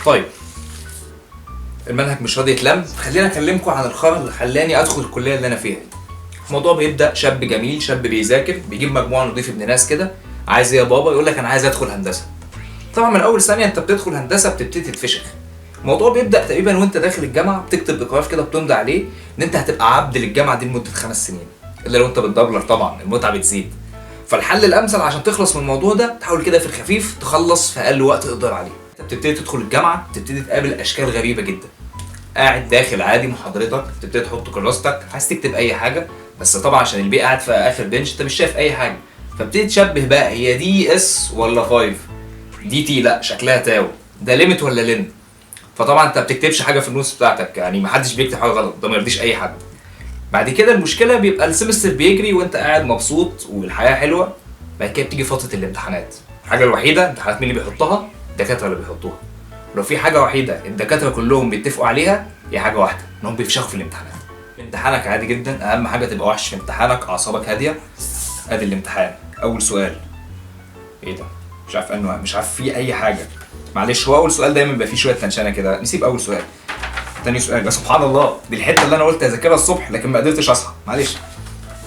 طيب المنهج مش راضي يتلم، خلينا اكلمكم عن الخرج اللي خلاني ادخل الكليه اللي انا فيها. الموضوع بيبدا شاب جميل، شاب بيذاكر، بيجيب مجموعه نضيف ابن ناس كده، عايز ايه يا بابا؟ يقول لك انا عايز ادخل هندسه. طبعا من اول ثانيه انت بتدخل هندسه بتبتدي تتفشخ. الموضوع بيبدا تقريبا وانت داخل الجامعه بتكتب اقرار كده بتمضي عليه ان انت هتبقى عبد للجامعه دي لمده 5 سنين، الا لو انت بتدبلر طبعا المتعه بتزيد. فالحل الامثل عشان تخلص من الموضوع ده تحاول كده في الخفيف تخلص في اقل وقت تقدر عليه. انت بتبتدي تدخل الجامعه، تبتدي تقابل اشكال غريبه جدا. قاعد داخل عادي محاضرتك، تبتدي تحط كراستك، عايز تكتب اي حاجه، بس طبعا عشان البيئه قاعد في اخر بنش انت مش شايف اي حاجه، فبتبتدي تشبه بقى هي دي اس ولا 5، دي تي لا شكلها تاو، ده ليميت ولا لين. فطبعا انت بتكتبش حاجه في النص بتاعتك، يعني محدش بيكتب حاجه غلط، ده ما يرضيش اي حد. بعد كده المشكله بيبقى السمستر بيجري وانت قاعد مبسوط والحياه حلوه. بعد كده بتيجي فتره الامتحانات، الحاجه الوحيده امتحانات مين اللي بيحطها؟ الدكاتره اللي بيحطوها. لو في حاجه وحيده الدكاتره كلهم بيتفقوا عليها هي حاجه واحده، انهم بيفشخوا في الامتحانات. امتحانك عادي جدا، اهم حاجه تبقى وحش في امتحانك، اعصابك هاديه. ادي الامتحان، اول سؤال ايه ده؟ مش عارف فيه اي حاجه. معلش هو اول سؤال دايما بيبقى فيه شويه تنشنه كده، نسيب اول سؤال. تاني سؤال، يا سبحان الله دي الحته اللي انا قلت اذاكرها الصبح لكن ما قدرتش اصحى، معلش.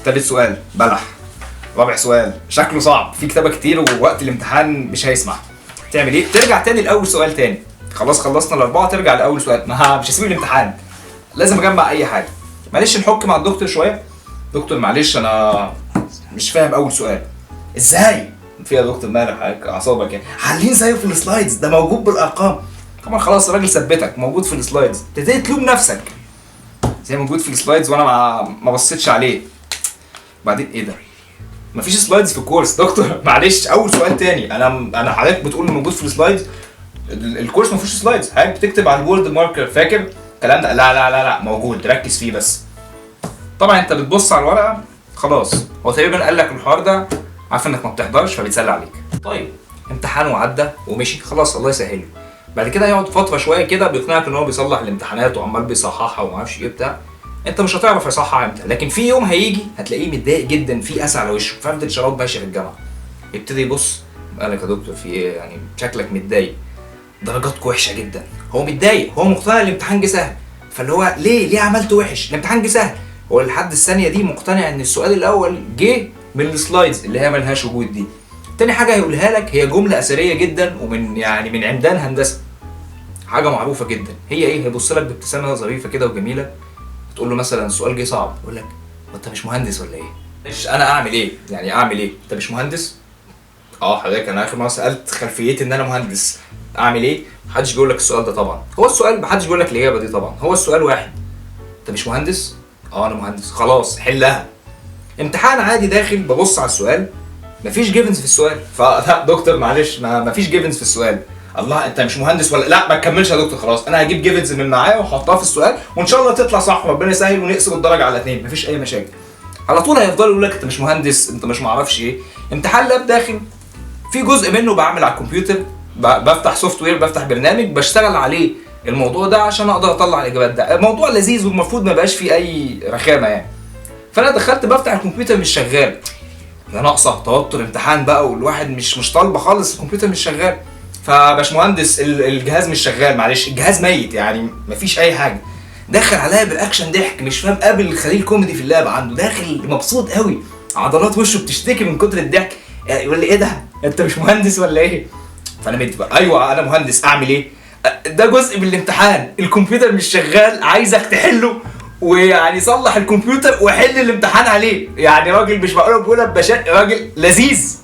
تالت سؤال بلح. رابع سؤال شكله صعب، في كتابه كتير ووقت الامتحان مش هيسمح. تعمل ايه؟ ترجع تاني لاول سؤال تاني. خلاص خلصنا الاربعه، ترجع لاول سؤال. مش هسيب الامتحان، لازم اجمع اي حاجه. معلش نحك مع الدكتور شويه. دكتور معلش انا مش فاهم اول سؤال. ازاي؟ في يا دكتور مالك حضرتك اعصابك يعني؟ حالين زيه في السلايدز، ده موجود بالارقام. طبعا خلاص الراجل ثبتك موجود في السلايدز، تبتدي تلوم نفسك زي موجود في السلايدز وانا ما بصيتش عليه. بعدين ايه ده؟ مفيش سلايدز في الكورس. دكتور معلش اول سؤال تاني. انا حضرتك بتقول موجود في السلايدز، الكورس ما فيهوش سلايدز، حضرتك بتكتب على البورد ماركر، فاكر الكلام ده؟ لا لا لا لا موجود، ركز فيه بس. طبعا انت بتبص على الورقه خلاص، هو تقريبا قال لك الحوار ده، عارف انك ما بتحضرش فبيتسلى عليك. طيب امتحان وعدى ومشي خلاص الله يسهله. بعد كده هيقعد فتره شويه كده بيقنعك ان هو بيصلح الامتحانات وعمال بيصححها وما اعرفش ايه بتاع. انت مش هتعرف يصحح امتى، لكن في يوم هيجي هتلاقيه متضايق جدا، في اسى على وشه، فرده شراب ماشي في الجامعه. يبتدي يبص، قالك يا دكتور في ايه؟ يعني شكلك متضايق، درجاتك وحشه جدا. هو متضايق، هو مقتنع الامتحان جه سهل، فاللي هو ليه عملت وحش؟ الامتحان جه سهل. هو لحد الثانيه دي مقتنع ان السؤال الاول جه من السلايدز اللي هي ملهاش وجود دي. تاني حاجه هيقولها لك هي جمله اثريه جدا ومن من عمدان هندسه، حاجه معروفه جدا. هي ايه؟ هيبص لك بابتسامه ظريفه كده وجميله، تقول له مثلا السؤال جه صعب، يقول لك انت مش مهندس ولا ايه؟ مش انا اعمل ايه؟ يعني اعمل ايه؟ انت مش مهندس؟ حضرتك انا اخر مره سالت خلفيتي ان انا مهندس، اعمل ايه؟ محدش بيقول لك السؤال ده طبعا. هو السؤال محدش بيقول لك الاجابه دي طبعا، هو السؤال واحد، انت مش مهندس؟ انا مهندس. خلاص حلها. امتحان عادي داخل ببص على السؤال مفيش جيفنز في السؤال، فلا دكتور معلش مفيش جيفنز في السؤال. الله انت مش مهندس ولا لا؟ ما تكملش يا دكتور خلاص، انا هجيب جيفنز من معايا واحطها في السؤال وان شاء الله تطلع صح وربنا يسهل ونقسم الدرجه على 2، مفيش اي مشاكل. على طول هيفضلوا يقول لك انت مش مهندس، انت مش معرفش ايه. امتحان لاب داخل في جزء منه بعمل على الكمبيوتر، بفتح سوفت وير، بفتح برنامج بشتغل عليه الموضوع ده عشان اقدر اطلع الاجابات. ده الموضوع لذيذ والمفروض ما بقاش فيه اي رخامه يعني. فانا دخلت بفتح الكمبيوتر مش شغال، يا ناقصه توتر امتحان بقى والواحد مش طالبه خالص، الكمبيوتر مش شغال. فباشمهندس الجهاز مش شغال، معلش الجهاز ميت يعني مفيش اي حاجه. داخل عليا بالاكشن ضحك مش فاهم، قابل خليل كوميدي في اللعبه عنده، داخل مبسوط قوي، عضلات وشه بتشتكي من كتر الضحك. يقول لي ايه ده؟ انت مش مهندس ولا ايه؟ فانا مدي بقى ايوه انا مهندس، اعمل ايه؟ ده جزء من الامتحان، الكمبيوتر مش شغال عايزك تحله، ويعني صلح الكمبيوتر وحل الامتحان عليه. يعني راجل مش بقوله بقولها ببشاء، راجل لذيذ